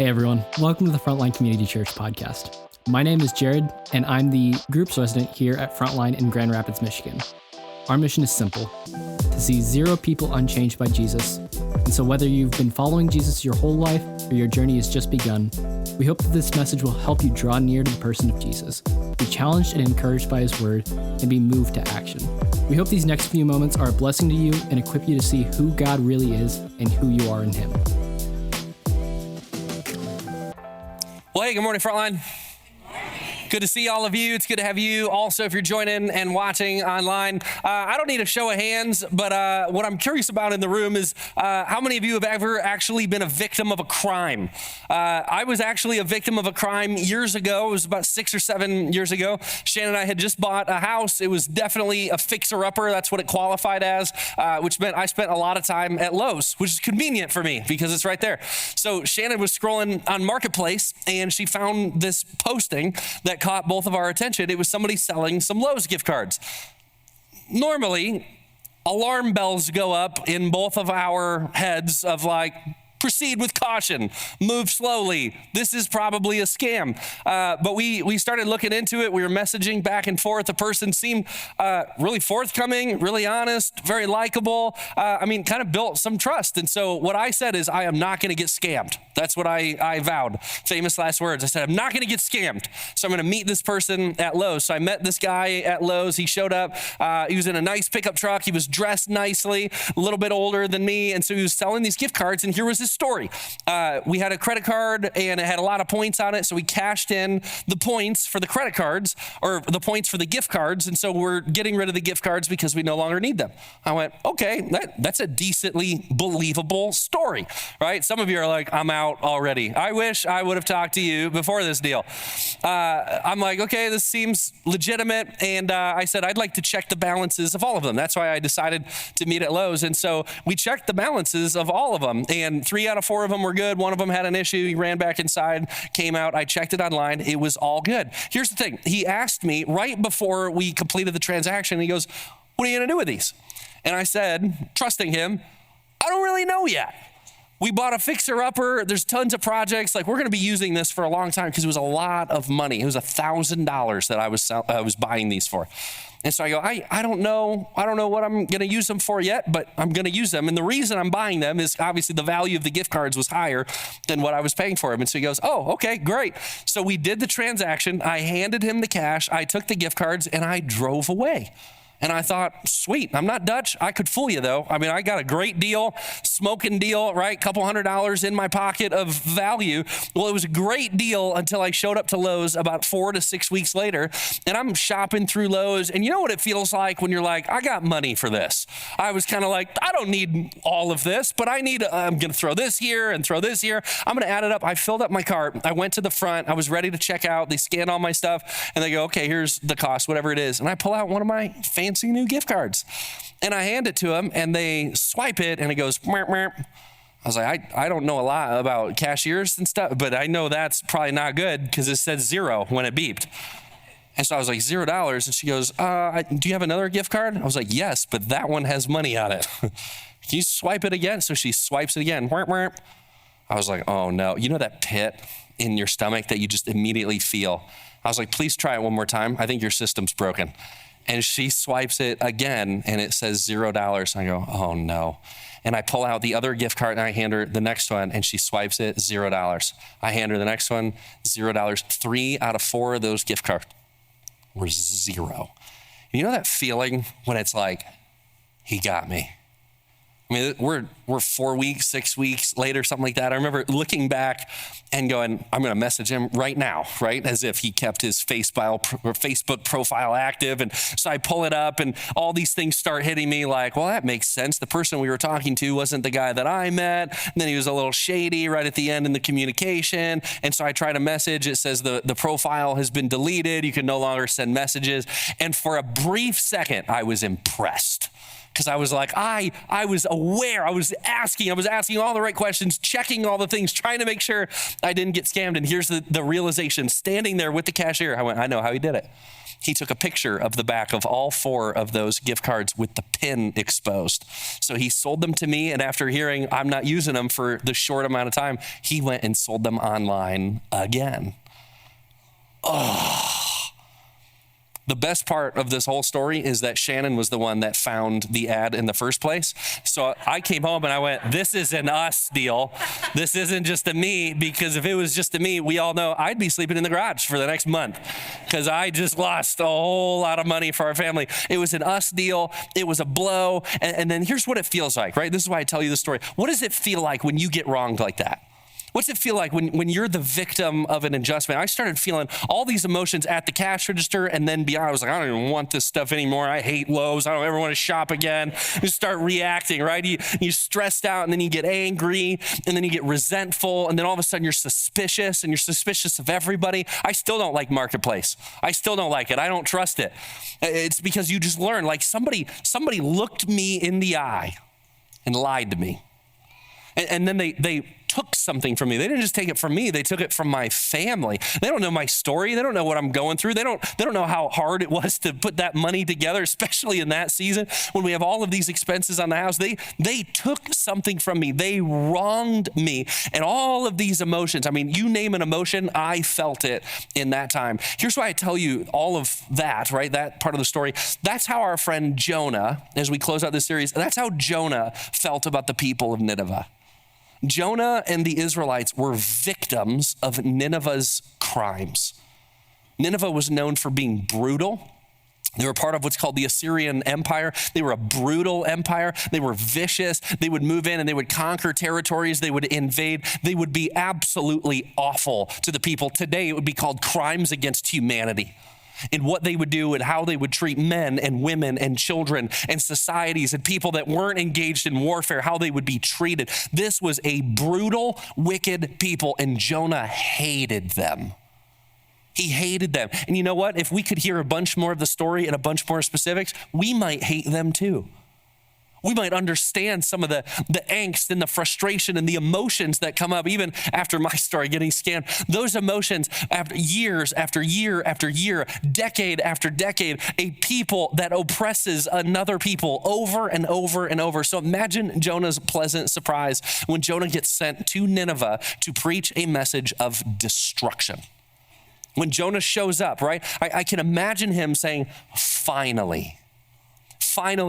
Hey everyone, welcome to the Frontline Community Church podcast. My name is Jared, and I'm the group's resident here at Frontline in Grand Rapids, Michigan. Our mission is simple, to see 0 people unchanged by Jesus. And so whether you've been following Jesus your whole life or your journey has just begun, we hope that this message will help you draw near to the person of Jesus, be challenged and encouraged by his word, and be moved to action. We hope these next few moments are a blessing to you and equip you to see who God really is and who you are in him. Well, hey, good morning, Frontline. Good to see all of you. It's good to have you also if you're joining and watching online. I don't need a show of hands, but what I'm curious about in the room is how many of you have ever actually been a victim of a crime? I was actually a victim of a crime years ago. It was about 6 or 7 years ago. Shannon and I had just bought a house. It was definitely a fixer-upper. That's what it qualified as, which meant I spent a lot of time at Lowe's, which is convenient for me because it's right there. So Shannon was scrolling on Marketplace, and she found this posting that caught both of our attention. It was somebody selling some Lowe's gift cards. Normally, alarm bells go up in both of our heads of like, proceed with caution, move slowly. This is probably a scam. But we started looking into it. We were messaging back and forth. The person seemed really forthcoming, really honest, very likable. Kind of built some trust. And so what I said is, I am not going to get scammed. That's what I vowed. Famous last words. I said, I'm not going to get scammed. So I'm going to meet this person at Lowe's. So I met this guy at Lowe's. He showed up. He was in a nice pickup truck. He was dressed nicely, a little bit older than me. And so he was selling these gift cards. And here was his story. We had a credit card and it had a lot of points on it. So we cashed in the points for the credit cards or the points for the gift cards. And so we're getting rid of the gift cards because we no longer need them. I went, okay, that's a decently believable story, right? Some of you are like, I'm out already. I wish I would have talked to you before this deal. I'm like, okay, this seems legitimate. And I said, I'd like to check the balances of all of them. That's why I decided to meet at Lowe's. And so we checked the balances of all of them. And 3 out of 4 of them were good. One of them had an issue. He ran back inside, came out. I checked it online. It was all good. Here's the thing. He asked me right before we completed the transaction, he goes, what are you going to do with these? And I said, trusting him, I don't really know yet. We bought a fixer-upper. There's tons of projects. Like, we're going to be using this for a long time because it was a lot of money. It was $1,000 that I was buying these for. And so I go, I don't know what I'm going to use them for yet, but I'm going to use them. And the reason I'm buying them is obviously the value of the gift cards was higher than what I was paying for them. And so he goes, oh, okay, great. So we did the transaction. I handed him the cash. I took the gift cards and I drove away. And I thought, sweet, I'm not Dutch. I could fool you though. I mean, I got a great deal, smoking deal, right? Couple $100 in my pocket of value. Well, it was a great deal until I showed up to Lowe's about 4 to 6 weeks later. And I'm shopping through Lowe's. And you know what it feels like when you're like, I got money for this. I was kind of like, I don't need all of this, but I'm going to throw this here and throw this here. I'm going to add it up. I filled up my cart. I went to the front. I was ready to check out. They scanned all my stuff and they go, okay, here's the cost, whatever it is. And I pull out one of my fancy new gift cards and I hand it to them and they swipe it and it goes, merp, merp. I was like, I don't know a lot about cashiers and stuff, but I know that's probably not good because it said 0 when it beeped. And so I was like, $0. And she goes, do you have another gift card? I was like, yes, but that one has money on it. Can you swipe it again? So she swipes it again. Merp, merp. I was like, oh no. You know that pit in your stomach that you just immediately feel? I was like, please try it one more time. I think your system's broken. And she swipes it again and it says $0. I go, oh no. And I pull out the other gift card and I hand her the next one and she swipes it, $0. I hand her the next one, $0. 3 out of 4 of those gift cards were 0. You know that feeling when it's like, he got me. I mean, we're 4 weeks, 6 weeks later, something like that. I remember looking back and going, I'm going to message him right now, right? As if he kept his Facebook profile active. And so I pull it up and all these things start hitting me like, well, that makes sense. The person we were talking to wasn't the guy that I met. And then he was a little shady right at the end in the communication. And so I try to message. It says the profile has been deleted. You can no longer send messages. And for a brief second, I was impressed. Because I was like, I was aware, I was asking all the right questions, checking all the things, trying to make sure I didn't get scammed. And here's the realization, standing there with the cashier, I went, I know how he did it. He took a picture of the back of all 4 of those gift cards with the pin exposed. So he sold them to me, and after hearing I'm not using them for the short amount of time, he went and sold them online again. The best part of this whole story is that Shannon was the one that found the ad in the first place. So I came home and I went, this is an us deal. This isn't just a me, because if it was just a me, we all know I'd be sleeping in the garage for the next month because I just lost a whole lot of money for our family. It was an us deal. It was a blow. And then here's what it feels like, right? This is why I tell you the story. What does it feel like when you get wronged like that? What's it feel like when you're the victim of an adjustment? I started feeling all these emotions at the cash register and then beyond. I was like, I don't even want this stuff anymore. I hate Lowe's. I don't ever want to shop again. You start reacting, right? You're stressed out, and then you get angry, and then you get resentful, and then all of a sudden you're suspicious, and you're suspicious of everybody. I still don't like Marketplace. I still don't like it. I don't trust it. It's because you just learn, like somebody looked me in the eye and lied to me. And then they took something from me. They didn't just take it from me. They took it from my family. They don't know my story. They don't know what I'm going through. They don't know how hard it was to put that money together, especially in that season when we have all of these expenses on the house. They took something from me. They wronged me. And all of these emotions, I mean, you name an emotion, I felt it in that time. Here's why I tell you all of that, right? That part of the story. That's how our friend Jonah, as we close out this series, that's how Jonah felt about the people of Nineveh. Jonah and the Israelites were victims of Nineveh's crimes. Nineveh was known for being brutal. They were part of what's called the Assyrian Empire. They were a brutal empire. They were vicious. They would move in and they would conquer territories. They would invade. They would be absolutely awful to the people. Today, it would be called crimes against humanity. And what they would do and how they would treat men and women and children and societies and people that weren't engaged in warfare, how they would be treated. This was a brutal, wicked people, and Jonah hated them. He hated them. And you know what? If we could hear a bunch more of the story and a bunch more specifics, we might hate them too. We might understand some of the angst and the frustration and the emotions that come up even after my story getting scanned. Those emotions after years after year after year, decade after decade, a people that oppresses another people over and over and over. So imagine Jonah's pleasant surprise when Jonah gets sent to Nineveh to preach a message of destruction. When Jonah shows up, right, I can imagine him saying, finally,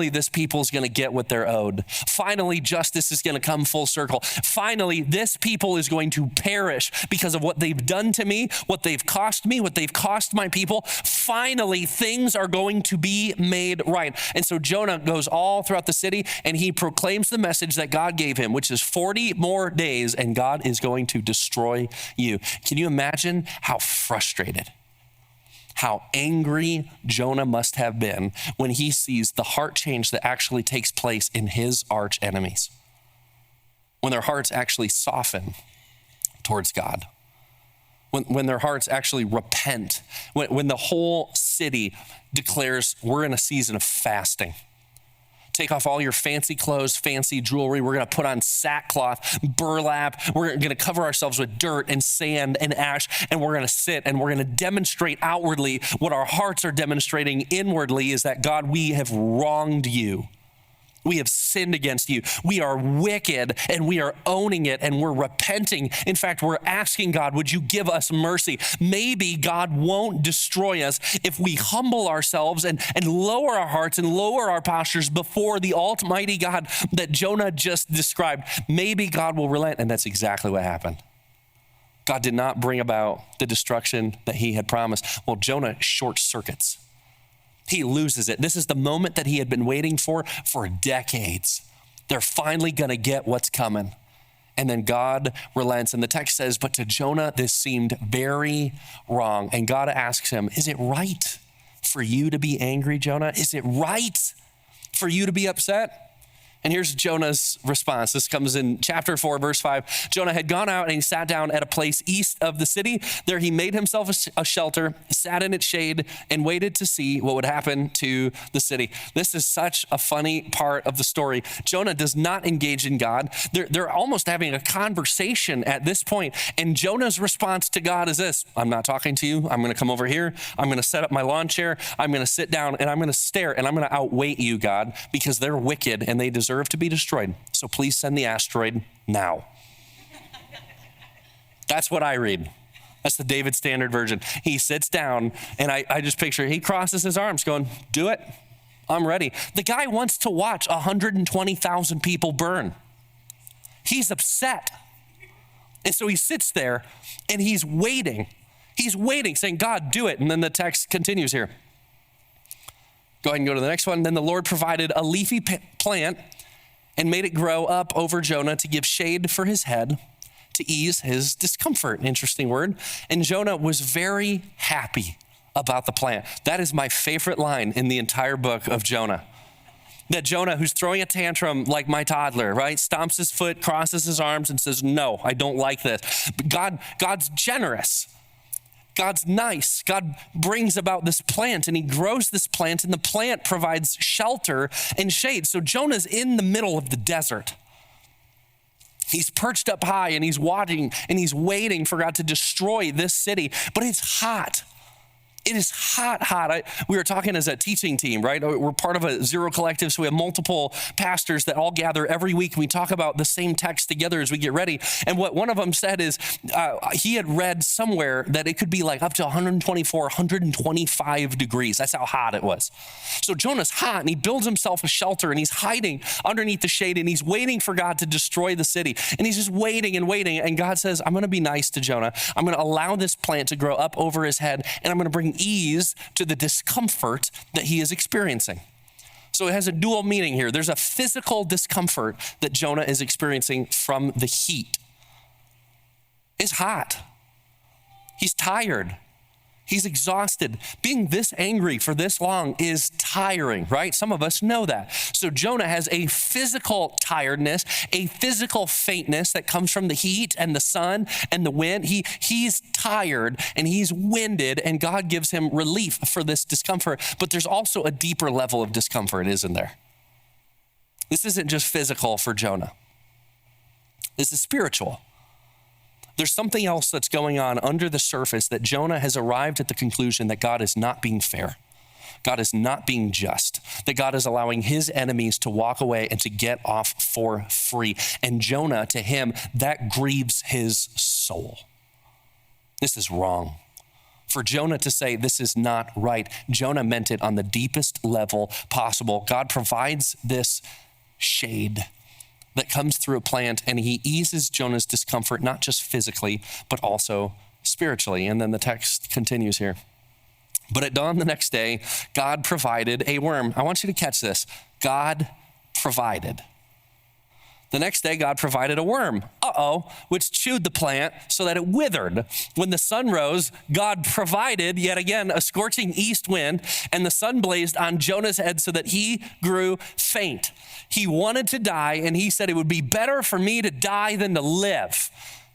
this people is going to get what they're owed. Finally, justice is going to come full circle. Finally, this people is going to perish because of what they've done to me, what they've cost my people. Finally, things are going to be made right. And so Jonah goes all throughout the city and he proclaims the message that God gave him, which is 40 more days and God is going to destroy you. Can you imagine how frustrated, how angry Jonah must have been when he sees the heart change that actually takes place in his arch enemies, when their hearts actually soften towards God, when their hearts actually repent, when the whole city declares we're in a season of fasting. Take off all your fancy clothes, fancy jewelry. We're going to put on sackcloth, burlap. We're going to cover ourselves with dirt and sand and ash, and we're going to sit and we're going to demonstrate outwardly what our hearts are demonstrating inwardly is that, God, we have wronged you. We have sinned against you. We are wicked and we are owning it and we're repenting. In fact, we're asking God, would you give us mercy? Maybe God won't destroy us if we humble ourselves and lower our hearts and lower our postures before the almighty God that Jonah just described. Maybe God will relent, and that's exactly what happened. God did not bring about the destruction that he had promised. Well, Jonah short circuits. He loses it. This is the moment that he had been waiting for decades. They're finally going to get what's coming. And then God relents. And the text says, but to Jonah, this seemed very wrong. And God asks him, is it right for you to be angry, Jonah? Is it right for you to be upset? And here's Jonah's response. This comes in chapter 4, verse 5. Jonah had gone out and he sat down at a place east of the city. There he made himself a shelter, sat in its shade, and waited to see what would happen to the city. This is such a funny part of the story. Jonah does not engage in God. They're almost having a conversation at this point. And Jonah's response to God is this: I'm not talking to you. I'm going to come over here. I'm going to set up my lawn chair. I'm going to sit down and I'm going to stare and I'm going to outwait you, God, because they're wicked and they deserve to be destroyed. So please send the asteroid now. That's what I read. That's the David Standard Version. He sits down and I just picture, he crosses his arms going, do it. I'm ready. The guy wants to watch 120,000 people burn. He's upset. And so he sits there and he's waiting. He's waiting, saying, God, do it. And then the text continues here. Go ahead and go to the next one. Then the Lord provided a leafy plant and made it grow up over Jonah to give shade for his head, to ease his discomfort. Interesting word. And Jonah was very happy about the plant. That is my favorite line in the entire book of Jonah. That Jonah, who's throwing a tantrum like my toddler, right? Stomps his foot, crosses his arms and says, no, I don't like this. But God's generous. God's nice. God brings about this plant and he grows this plant and the plant provides shelter and shade. So Jonah's in the middle of the desert. He's perched up high and he's watching and he's waiting for God to destroy this city, but it's hot. It is hot. We were talking as a teaching team, right? We're part of a Zero Collective, so we have multiple pastors that all gather every week. And we talk about the same text together as we get ready. And what one of them said is he had read somewhere that it could be like up to 124, 125 degrees. That's how hot it was. So Jonah's hot and he builds himself a shelter and he's hiding underneath the shade and he's waiting for God to destroy the city. And he's just waiting and waiting. And God says, I'm going to be nice to Jonah. I'm going to allow this plant to grow up over his head and I'm going to bring ease to the discomfort that he is experiencing. So it has a dual meaning here. There's a physical discomfort that Jonah is experiencing from the heat. It's hot. He's tired. He's exhausted. Being this angry for this long is tiring, right? Some of us know that. So Jonah has a physical tiredness, a physical faintness that comes from the heat and the sun and the wind. He's tired and he's winded, and God gives him relief for this discomfort. But there's also a deeper level of discomfort, isn't there? This isn't just physical for Jonah. This is spiritual. There's something else that's going on under the surface that Jonah has arrived at the conclusion that God is not being fair. God is not being just, that God is allowing his enemies to walk away and to get off for free. And Jonah, to him, that grieves his soul. This is wrong. For Jonah to say this is not right, Jonah meant it on the deepest level possible. God provides this shade that comes through a plant, and he eases Jonah's discomfort, not just physically, but also spiritually. And then the text continues here. But at dawn the next day, God provided a worm. I want you to catch this. God provided. The next day, God provided a worm, which chewed the plant so that it withered. When the sun rose, God provided, yet again, a scorching east wind, and the sun blazed on Jonah's head so that he grew faint. He wanted to die, and he said, it would be better for me to die than to live.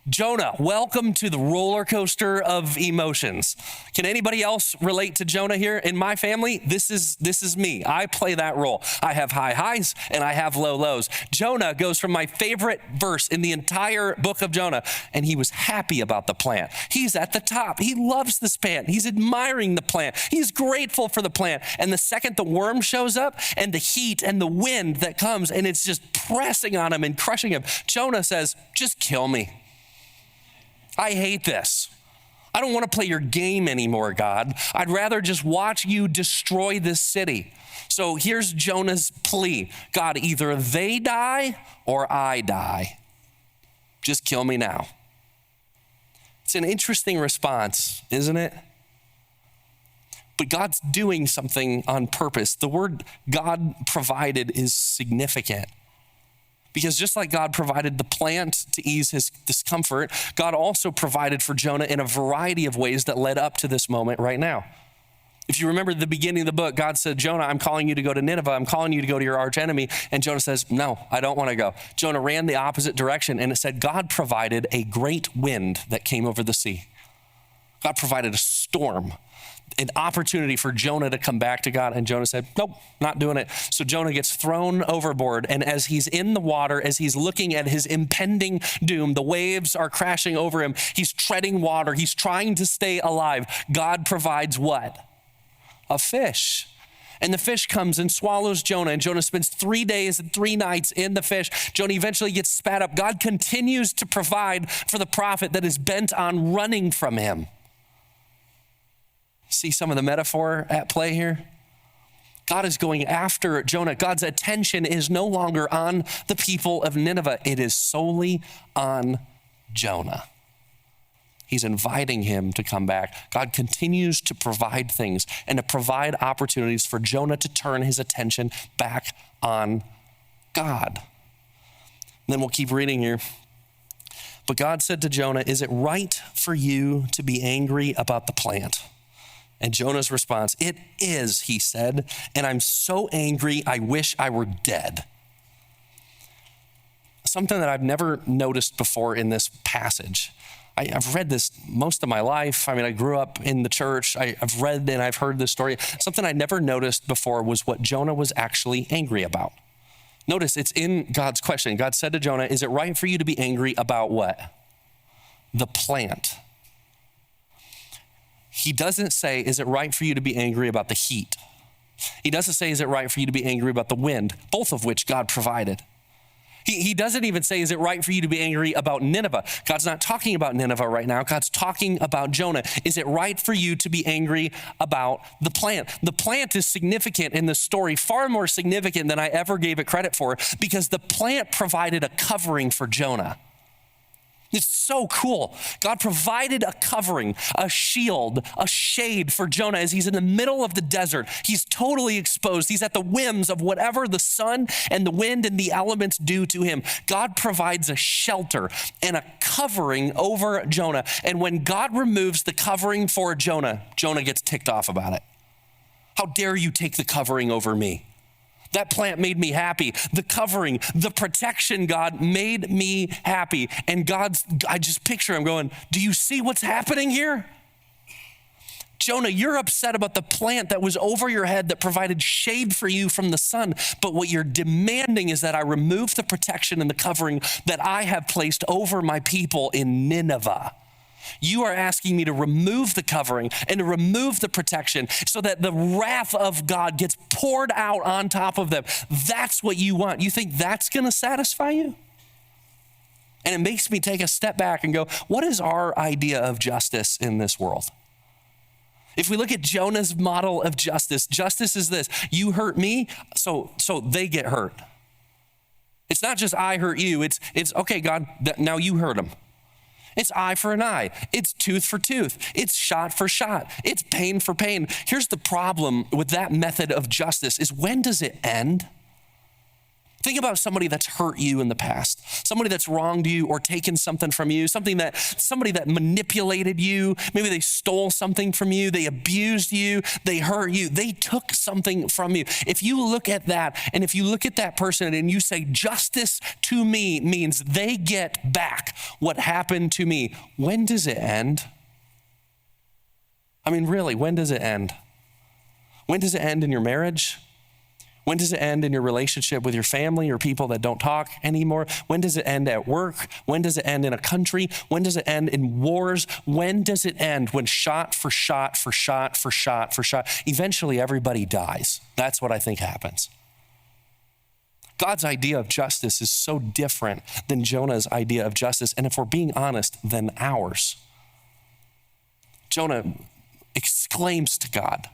Jonah, welcome to the roller coaster of emotions. Can anybody else relate to Jonah here? In my family, this is me. I play that role. I have high highs and I have low lows. Jonah goes from my favorite verse in the entire book of Jonah, and he was happy about the plant. He's at the top. He loves this plant. He's admiring the plant. He's grateful for the plant. And the second the worm shows up and the heat and the wind that comes and it's just pressing on him and crushing him, Jonah says, just kill me. I hate this. I don't want to play your game anymore, God. I'd rather just watch you destroy this city. So here's Jonah's plea. God, either they die or I die. Just kill me now. It's an interesting response, isn't it? But God's doing something on purpose. The word God provided is significant. Because just like God provided the plant to ease his discomfort, God also provided for Jonah in a variety of ways that led up to this moment right now. If you remember the beginning of the book, God said, Jonah, I'm calling you to go to Nineveh. I'm calling you to go to your arch enemy. And Jonah says, no, I don't want to go. Jonah ran the opposite direction, and it said God provided a great wind that came over the sea. God provided a storm, an opportunity for Jonah to come back to God. And Jonah said, nope, not doing it. So Jonah gets thrown overboard. And as he's in the water, as he's looking at his impending doom, the waves are crashing over him. He's treading water. He's trying to stay alive. God provides what? A fish. And the fish comes and swallows Jonah. And Jonah spends 3 days and 3 nights in the fish. Jonah eventually gets spat up. God continues to provide for the prophet that is bent on running from him. See some of the metaphor at play here? God is going after Jonah. God's attention is no longer on the people of Nineveh. It is solely on Jonah. He's inviting him to come back. God continues to provide things and to provide opportunities for Jonah to turn his attention back on God. And then we'll keep reading here. But God said to Jonah, is it right for you to be angry about the plant? And Jonah's response, it is, he said, and I'm so angry, I wish I were dead. Something that I've never noticed before in this passage. I've read this most of my life. I mean, I grew up in the church. I've read and I've heard this story. Something I never noticed before was what Jonah was actually angry about. Notice it's in God's question. God said to Jonah, is it right for you to be angry about what? The plant. He doesn't say, is it right for you to be angry about the heat? He doesn't say, is it right for you to be angry about the wind? Both of which God provided. He doesn't even say, is it right for you to be angry about Nineveh? God's not talking about Nineveh right now. God's talking about Jonah. Is it right for you to be angry about the plant? The plant is significant in the story, far more significant than I ever gave it credit for, because the plant provided a covering for Jonah. It's so cool. God provided a covering, a shield, a shade for Jonah as he's in the middle of the desert. He's totally exposed. He's at the whims of whatever the sun and the wind and the elements do to him. God provides a shelter and a covering over Jonah. And when God removes the covering for Jonah, Jonah gets ticked off about it. How dare you take the covering over me? That plant made me happy. The covering, the protection, God, made me happy. And I just picture him going, do you see what's happening here? Jonah, you're upset about the plant that was over your head that provided shade for you from the sun. But what you're demanding is that I remove the protection and the covering that I have placed over my people in Nineveh. You are asking me to remove the covering and to remove the protection so that the wrath of God gets poured out on top of them. That's what you want. You think that's going to satisfy you? And it makes me take a step back and go, what is our idea of justice in this world? If we look at Jonah's model of justice, justice is this: you hurt me, so they get hurt. It's not just I hurt you. It's okay, God, now you hurt them. It's eye for an eye. It's tooth for tooth. It's shot for shot. It's pain for pain. Here's the problem with that method of justice is, when does it end? Think about somebody that's hurt you in the past, somebody that's wronged you or taken something from you, somebody that manipulated you. Maybe they stole something from you. They abused you. They hurt you. They took something from you. If you look at that, and if you look at that person and you say justice to me means they get back what happened to me, when does it end? I mean, really, when does it end? When does it end in your marriage? When does it end in your relationship with your family or people that don't talk anymore? When does it end at work? When does it end in a country? When does it end in wars? When does it end? When shot for shot for shot for shot for shot, eventually everybody dies. That's what I think happens. God's idea of justice is so different than Jonah's idea of justice, and if we're being honest, than ours. Jonah exclaims to God,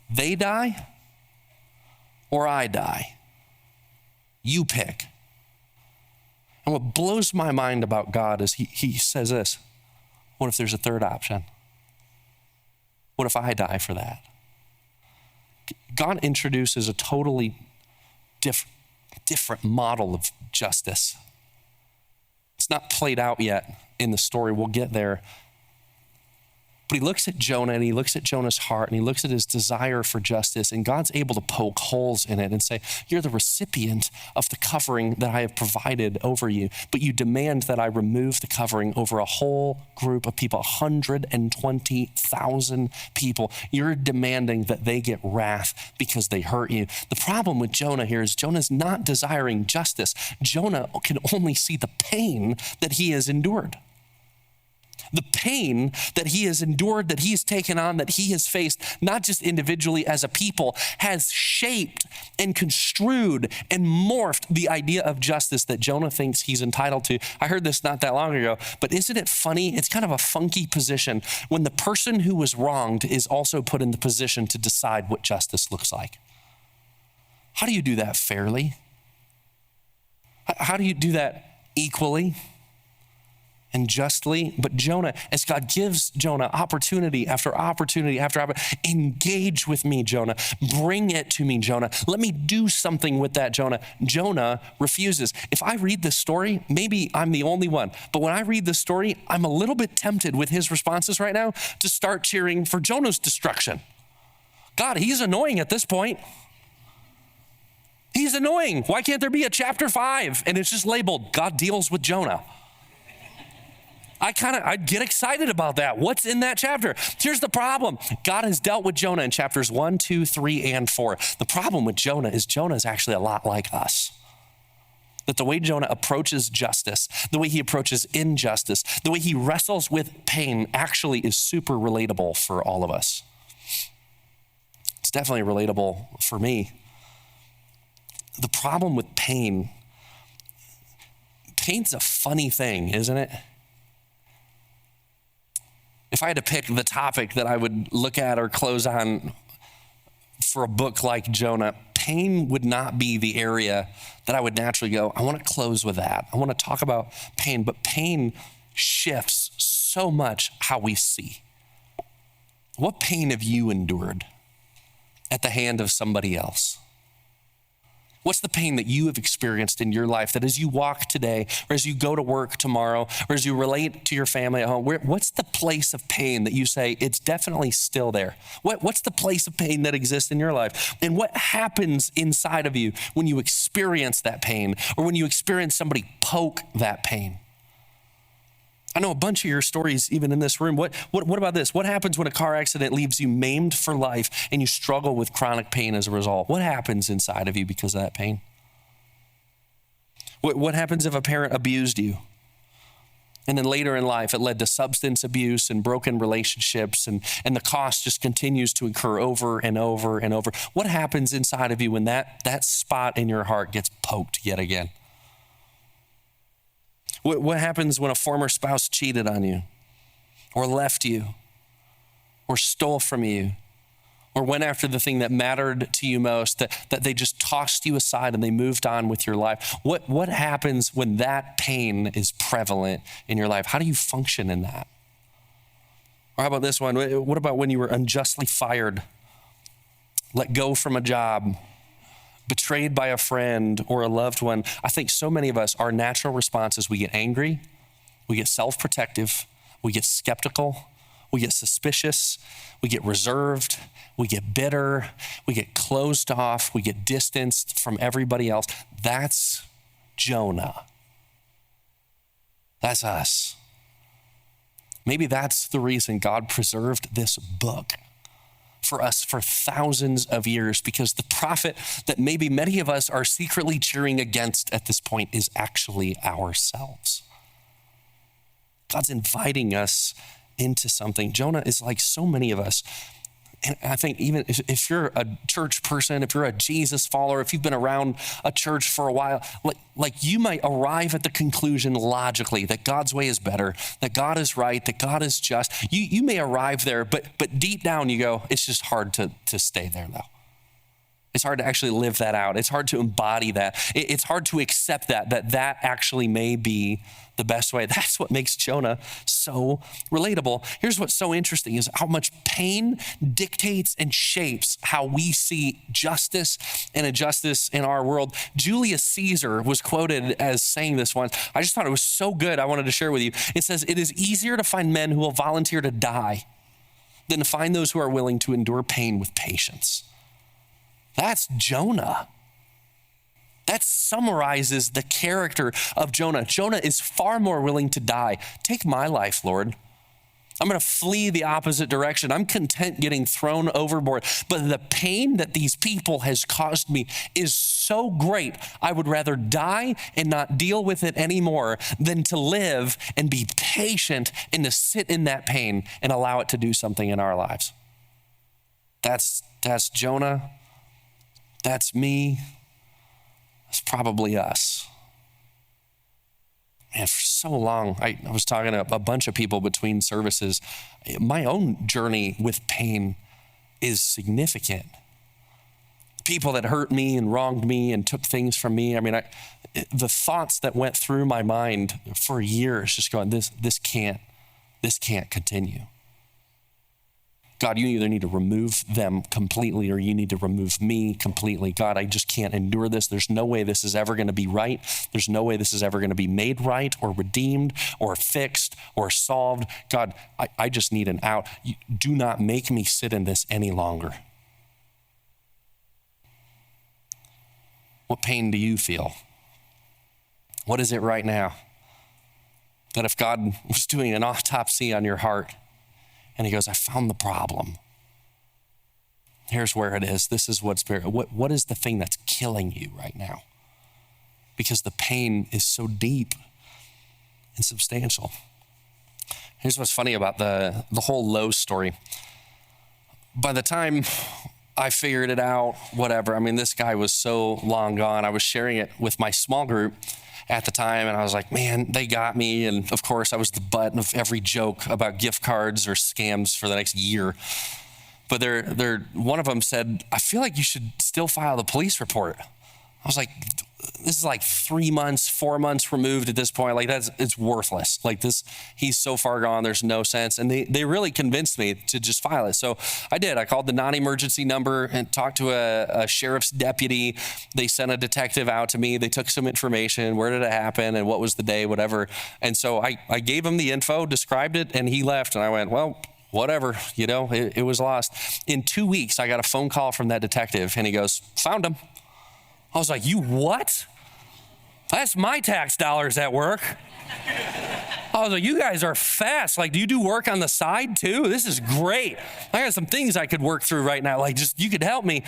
they die or I die. You pick. And what blows my mind about God is he says this: what if there's a third option? What if I die for that? God introduces a totally different model of justice. It's not played out yet in the story. We'll get there. But he looks at Jonah and he looks at Jonah's heart and he looks at his desire for justice, and God's able to poke holes in it and say, you're the recipient of the covering that I have provided over you, but you demand that I remove the covering over a whole group of people, 120,000 people. You're demanding that they get wrath because they hurt you. The problem with Jonah here is Jonah's not desiring justice. Jonah can only see the pain that he has endured. The pain that he has endured, that he has taken on, that he has faced, not just individually as a people, has shaped and construed and morphed the idea of justice that Jonah thinks he's entitled to. I heard this not that long ago, but isn't it funny? It's kind of a funky position when the person who was wronged is also put in the position to decide what justice looks like. How do you do that fairly? How do you do that equally and justly? But Jonah, as God gives Jonah opportunity after opportunity after opportunity, engage with me, Jonah. Bring it to me, Jonah. Let me do something with that, Jonah. Jonah refuses. If I read this story, maybe I'm the only one, but when I read this story, I'm a little bit tempted with his responses right now to start cheering for Jonah's destruction. God, he's annoying at this point. He's annoying. Why can't there be a chapter 5 and it's just labeled, God deals with Jonah? I'd get excited about that. What's in that chapter? Here's the problem. God has dealt with Jonah in chapters 1, 2, 3, and 4. The problem with Jonah is actually a lot like us. That the way Jonah approaches justice, the way he approaches injustice, the way he wrestles with pain actually is super relatable for all of us. It's definitely relatable for me. The problem with pain's a funny thing, isn't it? If I had to pick the topic that I would look at or close on for a book like Jonah, pain would not be the area that I would naturally go, I want to close with that. I want to talk about pain, but pain shifts so much how we see. What pain have you endured at the hand of somebody else? What's the pain that you have experienced in your life that as you walk today, or as you go to work tomorrow, or as you relate to your family at home, what's the place of pain that you say, it's definitely still there? What's the place of pain that exists in your life? And what happens inside of you when you experience that pain, or when you experience somebody poke that pain? I know a bunch of your stories, even in this room. What about this? What happens when a car accident leaves you maimed for life and you struggle with chronic pain as a result? What happens inside of you because of that pain? What happens if a parent abused you? And then later in life, it led to substance abuse and broken relationships, and the cost just continues to incur over and over and over. What happens inside of you when that spot in your heart gets poked yet again? What happens when a former spouse cheated on you, or left you, or stole from you, or went after the thing that mattered to you most, that they just tossed you aside and they moved on with your life? What happens when that pain is prevalent in your life? How do you function in that? Or how about this one? What about when you were unjustly fired, let go from a job, betrayed by a friend or a loved one? I think so many of us, our natural response is we get angry, we get self-protective, we get skeptical, we get suspicious, we get reserved, we get bitter, we get closed off, we get distanced from everybody else. That's Jonah. That's us. Maybe that's the reason God preserved this book for us for thousands of years, because the prophet that maybe many of us are secretly cheering against at this point is actually ourselves. God's inviting us into something. Jonah is like so many of us. And I think even if you're a church person, if you're a Jesus follower, if you've been around a church for a while, like you might arrive at the conclusion logically that God's way is better, that God is right, that God is just. You may arrive there, but deep down you go, it's just hard to stay there though. It's hard to actually live that out. It's hard to embody that. It's hard to accept that actually may be the best way. That's what makes Jonah so relatable. Here's what's so interesting is how much pain dictates and shapes how we see justice and injustice in our world. Julius Caesar was quoted as saying this once. I just thought it was so good. I wanted to share with you. It says, "It is easier to find men who will volunteer to die than to find those who are willing to endure pain with patience. That's Jonah. That summarizes the character of Jonah. Jonah is far more willing to die. Take my life, Lord. I'm going to flee the opposite direction. I'm content getting thrown overboard. But the pain that these people has caused me is so great, I would rather die and not deal with it anymore than to live and be patient and to sit in that pain and allow it to do something in our lives. That's Jonah. That's me. That's probably us. And for so long, I was talking to a bunch of people between services. My own journey with pain is significant. People that hurt me and wronged me and took things from me. I mean, the thoughts that went through my mind for years, just going, this can't continue. God, you either need to remove them completely or you need to remove me completely. God, I just can't endure this. There's no way this is ever going to be right. There's no way this is ever going to be made right or redeemed or fixed or solved. God, I just need an out. Do not make me sit in this any longer. What pain do you feel? What is it right now? That if God was doing an autopsy on your heart, and he goes, I found the problem. Here's where it is. This is what is the thing that's killing you right now? Because the pain is so deep and substantial. Here's what's funny about the whole Lowe's story. By the time I figured it out, whatever, I mean, this guy was so long gone. I was sharing it with my small group at the time, and I was like, man, they got me. And of course, I was the butt of every joke about gift cards or scams for the next year. But one of them said, I feel like you should still file the police report. I was like, this is like 3 months, 4 months removed at this point. Like it's worthless. Like this, he's so far gone, there's no sense. And they really convinced me to just file it. So I did. I called the non-emergency number and talked to a sheriff's deputy. They sent a detective out to me. They took some information. Where did it happen? And what was the day, whatever. And so I gave him the info, described it, and he left. And I went, well, whatever, it was lost. In 2 weeks, I got a phone call from that detective and he goes, found him. I was like, you what? That's my tax dollars at work. I was like, you guys are fast. Like, do you do work on the side too? This is great. I got some things I could work through right now. Like, just, you could help me.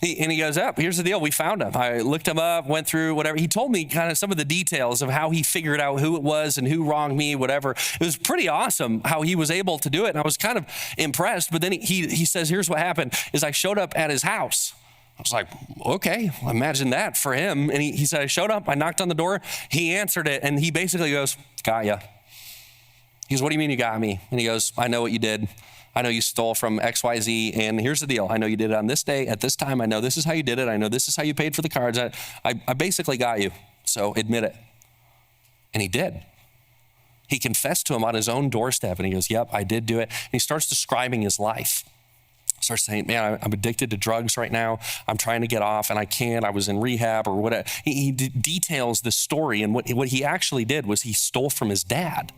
He goes, here's the deal. We found him. I looked him up, went through whatever. He told me kind of some of the details of how he figured out who it was and who wronged me, whatever. It was pretty awesome how he was able to do it. And I was kind of impressed. But then he says, here's what happened is I showed up at his house. I was like, okay, imagine that for him. And he said, I showed up, I knocked on the door, he answered it, and he basically goes, got ya. He goes, what do you mean you got me? And he goes, I know what you did. I know you stole from XYZ, and here's the deal. I know you did it on this day, at this time. I know this is how you did it. I know this is how you paid for the cards. I basically got you, so admit it. And he did. He confessed to him on his own doorstep, and he goes, yep, I did do it. And he starts describing his life. Starts saying, man, I'm addicted to drugs right now. I'm trying to get off and I can't. I was in rehab or whatever. He details the story, and what he actually did was he stole from his dad.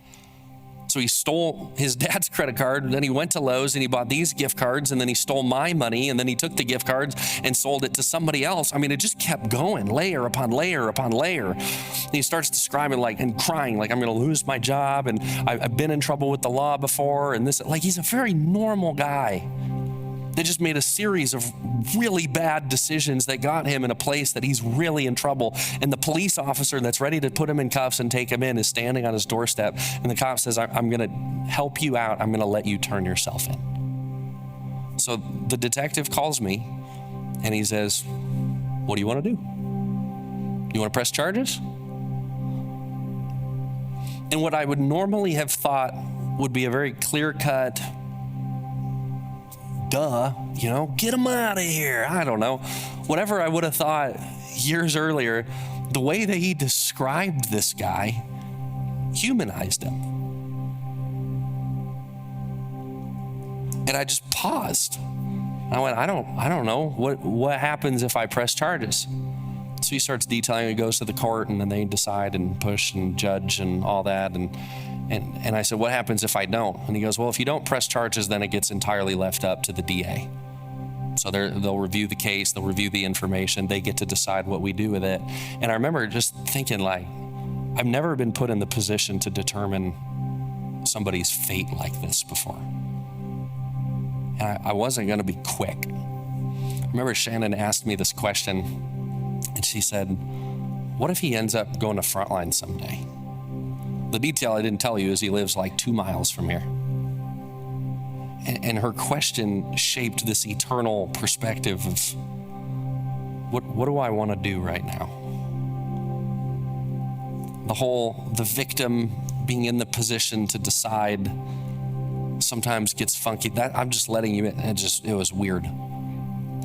So he stole his dad's credit card, and then he went to Lowe's and he bought these gift cards, and then he stole my money, and then he took the gift cards and sold it to somebody else. I mean, it just kept going, layer upon layer upon layer. And he starts describing and crying, like, I'm gonna lose my job, and I've been in trouble with the law before, and this, like, he's a very normal guy. They just made a series of really bad decisions that got him in a place that he's really in trouble. And the police officer that's ready to put him in cuffs and take him in is standing on his doorstep. And the cop says, I'm going to help you out. I'm going to let you turn yourself in. So the detective calls me and he says, what do you want to do? You want to press charges? And what I would normally have thought would be a very clear-cut, duh, get him out of here. I don't know. Whatever I would have thought years earlier, the way that he described this guy humanized him. And I just paused. I went, I don't know what happens if I press charges. So he starts detailing, he goes to the court, and then they decide and push and judge and all that. And And I said, what happens if I don't? And he goes, well, if you don't press charges, then it gets entirely left up to the DA. So they'll review the case, they'll review the information, they get to decide what we do with it. And I remember just thinking, like, I've never been put in the position to determine somebody's fate like this before. And I wasn't gonna be quick. I remember Shannon asked me this question, and she said, what if he ends up going to Frontline someday? The detail I didn't tell you is he lives like 2 miles from here. And her question shaped this eternal perspective of what do I want to do right now? The victim being in the position to decide sometimes gets funky. That I'm just letting you in. It was weird.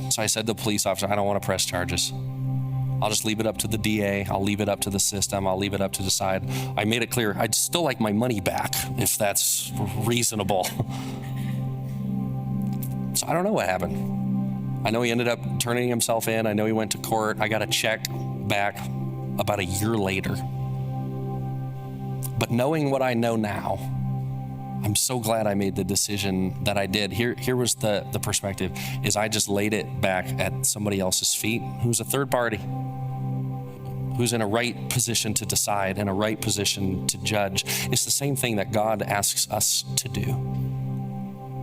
So I said to the police officer, I don't want to press charges. I'll just leave it up to the DA. I'll leave it up to the system. I'll leave it up to decide. I made it clear I'd still like my money back if that's reasonable. So I don't know what happened. I know he ended up turning himself in. I know he went to court. I got a check back about a year later. But knowing what I know now, I'm so glad I made the decision that I did. Here was the perspective, is I just laid it back at somebody else's feet who's a third party, who's in a right position to decide and a right position to judge. It's the same thing that God asks us to do.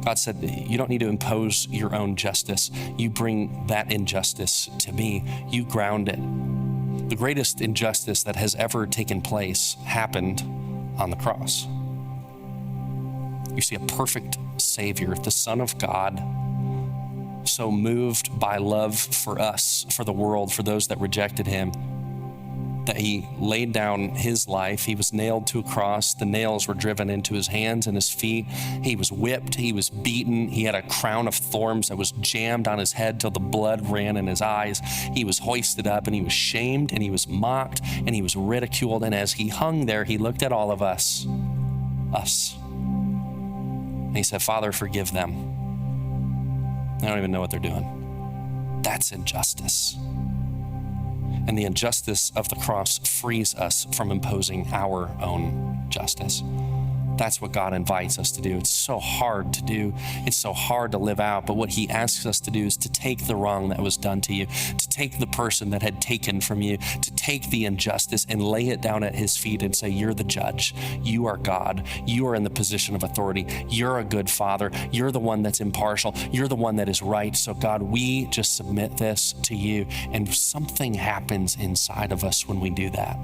God said, you don't need to impose your own justice. You bring that injustice to me. You ground it. The greatest injustice that has ever taken place happened on the cross. You see a perfect Savior, the Son of God, so moved by love for us, for the world, for those that rejected him, that he laid down his life. He was nailed to a cross. The nails were driven into his hands and his feet. He was whipped. He was beaten. He had a crown of thorns that was jammed on his head till the blood ran in his eyes. He was hoisted up, and he was shamed, and he was mocked, and he was ridiculed. And as he hung there, he looked at all of us. And he said, Father, forgive them. I don't even know what they're doing. That's injustice. And the injustice of the cross frees us from imposing our own justice. That's what God invites us to do. It's so hard to do. It's so hard to live out. But what he asks us to do is to take the wrong that was done to you, to take the person that had taken from you, to take the injustice and lay it down at his feet and say, you're the judge. You are God. You are in the position of authority. You're a good father. You're the one that's impartial. You're the one that is right. So God, we just submit this to you. And something happens inside of us when we do that.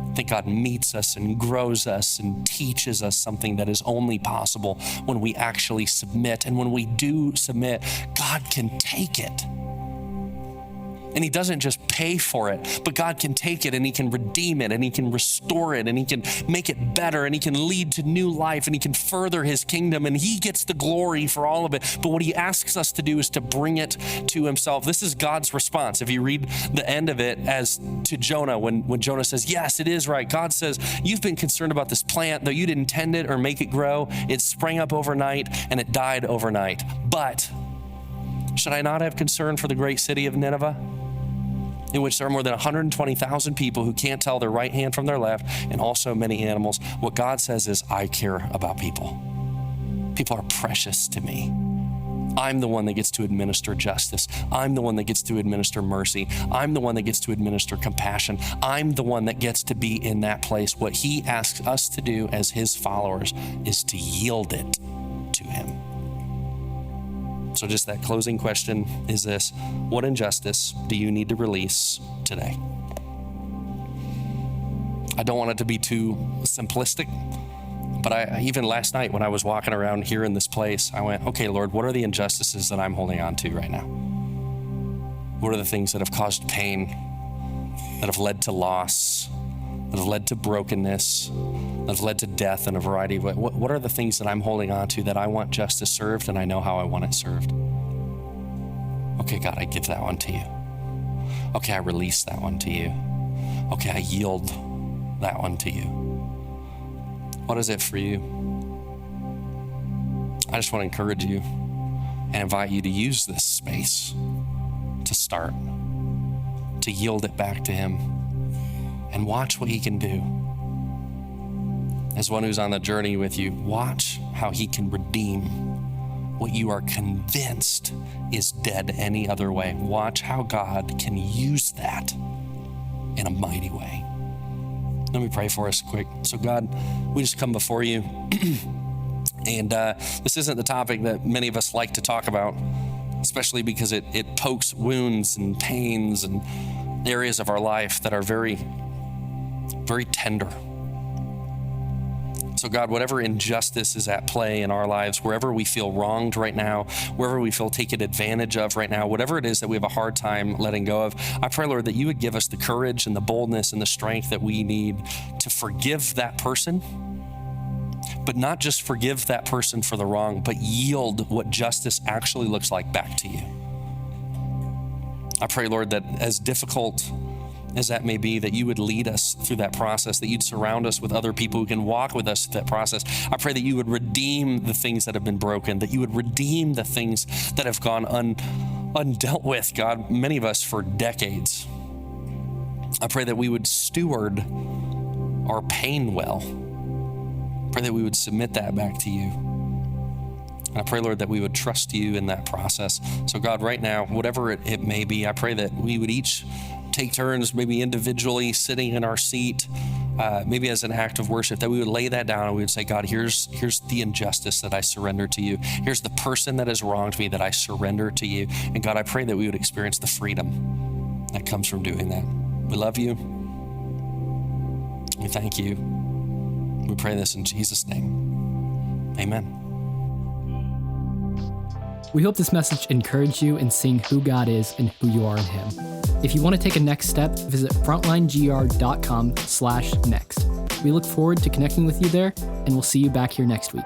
I think God meets us and grows us and teaches us something that is only possible when we actually submit. And when we do submit, God can take it. And he doesn't just pay for it, but God can take it and he can redeem it and he can restore it and he can make it better and he can lead to new life and he can further his kingdom and he gets the glory for all of it. But what he asks us to do is to bring it to himself. This is God's response. If you read the end of it as to Jonah, when Jonah says, yes, it is right. God says, you've been concerned about this plant, though you didn't tend it or make it grow. It sprang up overnight and it died overnight. But should I not have concern for the great city of Nineveh, in which there are more than 120,000 people who can't tell their right hand from their left, and also many animals? What God says is, I care about people. People are precious to me. I'm the one that gets to administer justice. I'm the one that gets to administer mercy. I'm the one that gets to administer compassion. I'm the one that gets to be in that place. What he asks us to do as his followers is to yield it to him. So just that closing question is this: what injustice do you need to release today? I don't want it to be too simplistic, but even last night when I was walking around here in this place, I went, okay, Lord, what are the injustices that I'm holding on to right now? What are the things that have caused pain, that have led to loss, that have led to brokenness, that have led to death in a variety of ways? What are the things that I'm holding on to that I want justice served and I know how I want it served? Okay, God, I give that one to you. Okay, I release that one to you. Okay, I yield that one to you. What is it for you? I just want to encourage you and invite you to use this space to start, to yield it back to him and watch what he can do. as one who's on the journey with you, watch how he can redeem what you are convinced is dead any other way. Watch how God can use that in a mighty way. Let me pray for us quick. So God, we just come before you. And this isn't the topic that many of us like to talk about, especially because it pokes wounds and pains and areas of our life that are very, very tender. So God, whatever injustice is at play in our lives, wherever we feel wronged right now, wherever we feel taken advantage of right now, whatever it is that we have a hard time letting go of, I pray, Lord, that you would give us the courage and the boldness and the strength that we need to forgive that person, but not just forgive that person for the wrong, but yield what justice actually looks like back to you. I pray, Lord, that as difficult as that may be, that you would lead us through that process, that you'd surround us with other people who can walk with us through that process. I pray that you would redeem the things that have been broken, that you would redeem the things that have gone undealt with, God, many of us for decades. I pray that we would steward our pain well. I pray that we would submit that back to you. And I pray, Lord, that we would trust you in that process. So God, right now, whatever it may be, I pray that we would each take turns, maybe individually sitting in our seat, maybe as an act of worship, that we would lay that down and we would say, God, here's the injustice that I surrender to you. Here's the person that has wronged me that I surrender to you. And God, I pray that we would experience the freedom that comes from doing that. We love you. We thank you. We pray this in Jesus' name. Amen. We hope this message encouraged you in seeing who God is and who you are in him. If you want to take a next step, visit frontlinegr.com/next. We look forward to connecting with you there, and we'll see you back here next week.